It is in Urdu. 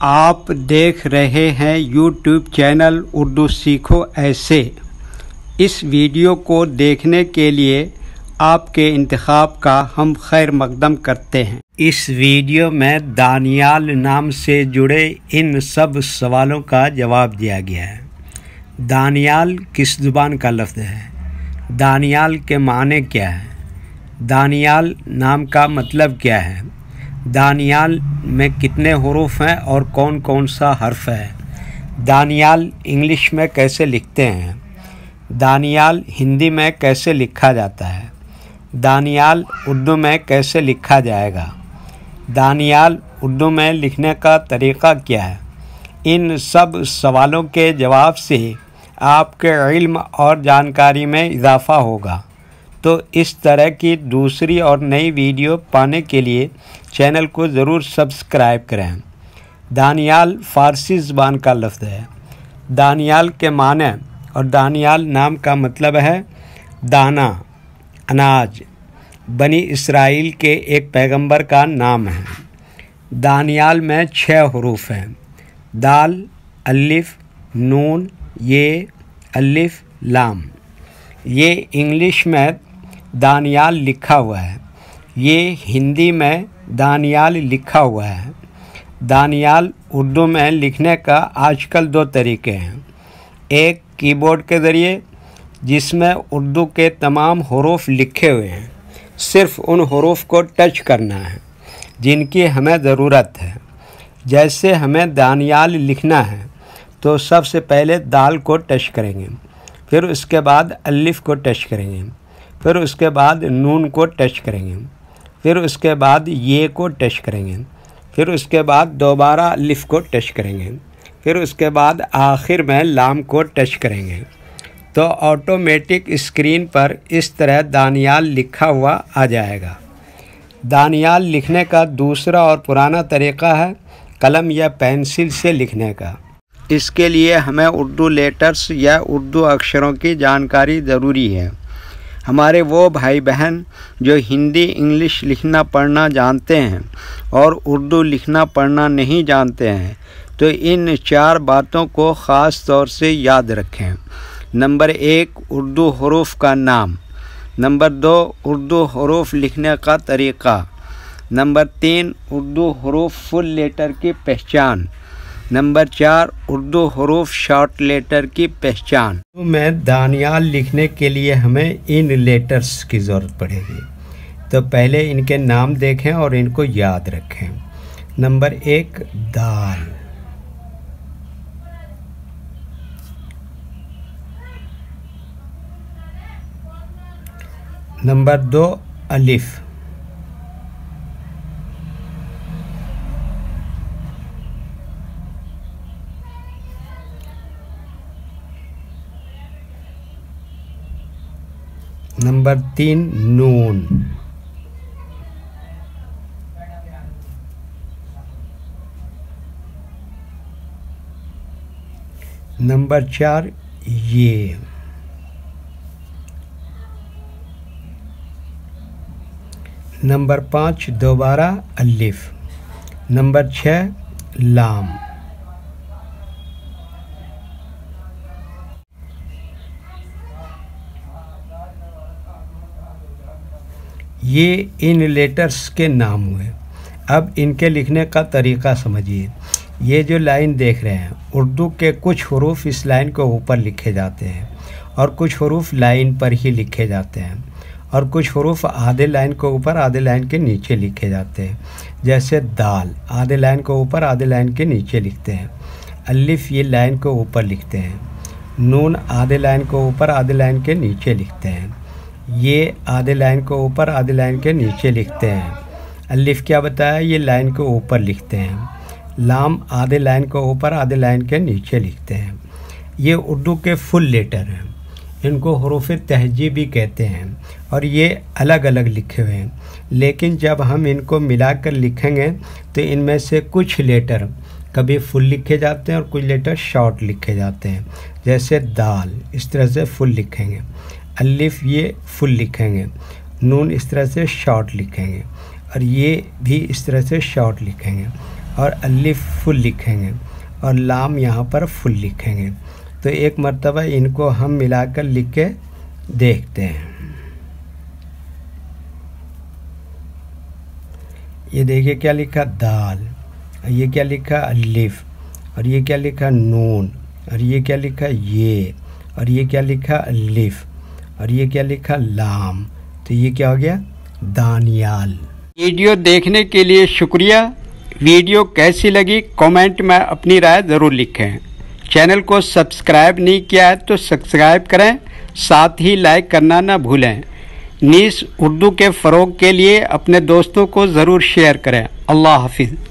آپ دیکھ رہے ہیں یوٹیوب چینل اردو سیکھو ایسے۔ اس ویڈیو کو دیکھنے کے لیے آپ کے انتخاب کا ہم خیر مقدم کرتے ہیں۔ اس ویڈیو میں دانیال نام سے جڑے ان سب سوالوں کا جواب دیا گیا ہے۔ دانیال کس زبان کا لفظ ہے؟ دانیال کے معنی کیا ہے؟ دانیال نام کا مطلب کیا ہے؟ دانیال میں کتنے حروف ہیں اور کون کون سا حرف ہے؟ دانیال انگلش میں کیسے لکھتے ہیں؟ دانیال ہندی میں کیسے لکھا جاتا ہے؟ دانیال اردو میں کیسے لکھا جائے گا؟ دانیال اردو میں لکھنے کا طریقہ کیا ہے؟ ان سب سوالوں کے جواب سے آپ کے علم اور جانکاری میں اضافہ ہوگا۔ تو اس طرح کی دوسری اور نئی ویڈیو پانے کے لیے چینل کو ضرور سبسکرائب کریں۔ دانیال فارسی زبان کا لفظ ہے۔ دانیال کے معنی اور دانیال نام کا مطلب ہے دانا، اناج۔ بنی اسرائیل کے ایک پیغمبر کا نام ہے۔ دانیال میں 6 حروف ہیں: دال، الف، نون، یہ، الف، لام۔ یہ انگلش میں دانیال لکھا ہوا ہے، یہ ہندی میں دانیال لکھا ہوا ہے۔ دانیال اردو میں لکھنے کا آج کل 2 طریقے ہیں۔ ایک کی بورڈ کے ذریعے، جس میں اردو کے تمام حروف لکھے ہوئے ہیں، صرف ان حروف کو ٹچ کرنا ہے جن کی ہمیں ضرورت ہے۔ جیسے ہمیں دانیال لکھنا ہے تو سب سے پہلے دال کو ٹچ کریں گے، پھر اس کے بعد الف کو ٹچ کریں گے، پھر اس کے بعد نون کو ٹچ کریں گے، پھر اس کے بعد یہ کو ٹچ کریں گے، پھر اس کے بعد دوبارہ الف کو ٹچ کریں گے، پھر اس کے بعد آخر میں لام کو ٹچ کریں گے، تو آٹومیٹک اسکرین پر اس طرح دانیال لکھا ہوا آ جائے گا۔ دانیال لکھنے کا دوسرا اور پرانا طریقہ ہے قلم یا پینسل سے لکھنے کا۔ اس کے لیے ہمیں اردو لیٹرز یا اردو اکشروں کی جانکاری ضروری ہے۔ ہمارے وہ بھائی بہن جو ہندی انگلش لکھنا پڑھنا جانتے ہیں اور اردو لکھنا پڑھنا نہیں جانتے ہیں تو ان 4 باتوں کو خاص طور سے یاد رکھیں۔ نمبر 1، اردو حروف کا نام۔ نمبر 2، اردو حروف لکھنے کا طریقہ۔ نمبر 3، اردو حروف فل لیٹر کی پہچان۔ نمبر 4، اردو حروف شارٹ لیٹر کی پہچان۔ اردو میں دانیال لکھنے کے لیے ہمیں ان لیٹرز کی ضرورت پڑے گی، تو پہلے ان کے نام دیکھیں اور ان کو یاد رکھیں۔ نمبر 1، دال۔ نمبر 2، الف۔ نمبر 3، نون۔ نمبر 4، یہ۔ نمبر 5، دوبارہ الف۔ نمبر 6، لام۔ یہ ان لیٹرز کے نام ہوئے۔ اب ان کے لکھنے کا طریقہ سمجھیے۔ یہ جو لائن دیکھ رہے ہیں، اردو کے کچھ حروف اس لائن کے اوپر لکھے جاتے ہیں اور کچھ حروف لائن پر ہی لکھے جاتے ہیں، اور کچھ حروف آدھے لائن کے اوپر آدھے لائن کے نیچے لکھے جاتے ہیں۔ جیسے دال آدھے لائن کے اوپر آدھے لائن کے نیچے لکھتے ہیں، الف یہ لائن کے اوپر لکھتے ہیں، نون آدھے لائن کے اوپر آدھے لائن کے نیچے لکھتے ہیں، یہ آدھے لائن کے اوپر آدھے لائن کے نیچے لکھتے ہیں، الف کیا بتایا یہ لائن کے اوپر لکھتے ہیں، لام آدھے لائن کے اوپر آدھے لائن کے نیچے لکھتے ہیں۔ یہ اردو کے فل لیٹر ہیں، ان کو حروف تہجی بھی کہتے ہیں، اور یہ الگ الگ لکھے ہوئے ہیں، لیکن جب ہم ان کو ملا کر لکھیں گے تو ان میں سے کچھ لیٹر کبھی فل لکھے جاتے ہیں اور کچھ لیٹر شارٹ لکھے جاتے ہیں۔ جیسے دال اس طرح سے فل لکھیں گے، الف یہ فل لکھیں گے، نون اس طرح سے شارٹ لکھیں گے، اور یہ بھی اس طرح سے شارٹ لکھیں گے، اور الف فل لکھیں گے اور لام یہاں پر فل لکھیں گے۔ تو ایک مرتبہ ان کو ہم ملا کر لکھ کے دیکھتے ہیں۔ یہ دیکھیے کیا لکھا دال، یہ کیا لکھا الف، اور یہ کیا لکھا نون، اور یہ کیا لکھا یہ، اور یہ کیا لکھا الف، اور یہ کیا لکھا لام۔ تو یہ کیا ہو گیا دانیال۔ ویڈیو دیکھنے کے لیے شکریہ۔ ویڈیو کیسی لگی کامنٹ میں اپنی رائے ضرور لکھیں۔ چینل کو سبسکرائب نہیں کیا ہے تو سبسکرائب کریں، ساتھ ہی لائک کرنا نہ بھولیں۔ نیز اردو کے فروغ کے لیے اپنے دوستوں کو ضرور شیئر کریں۔ اللہ حافظ۔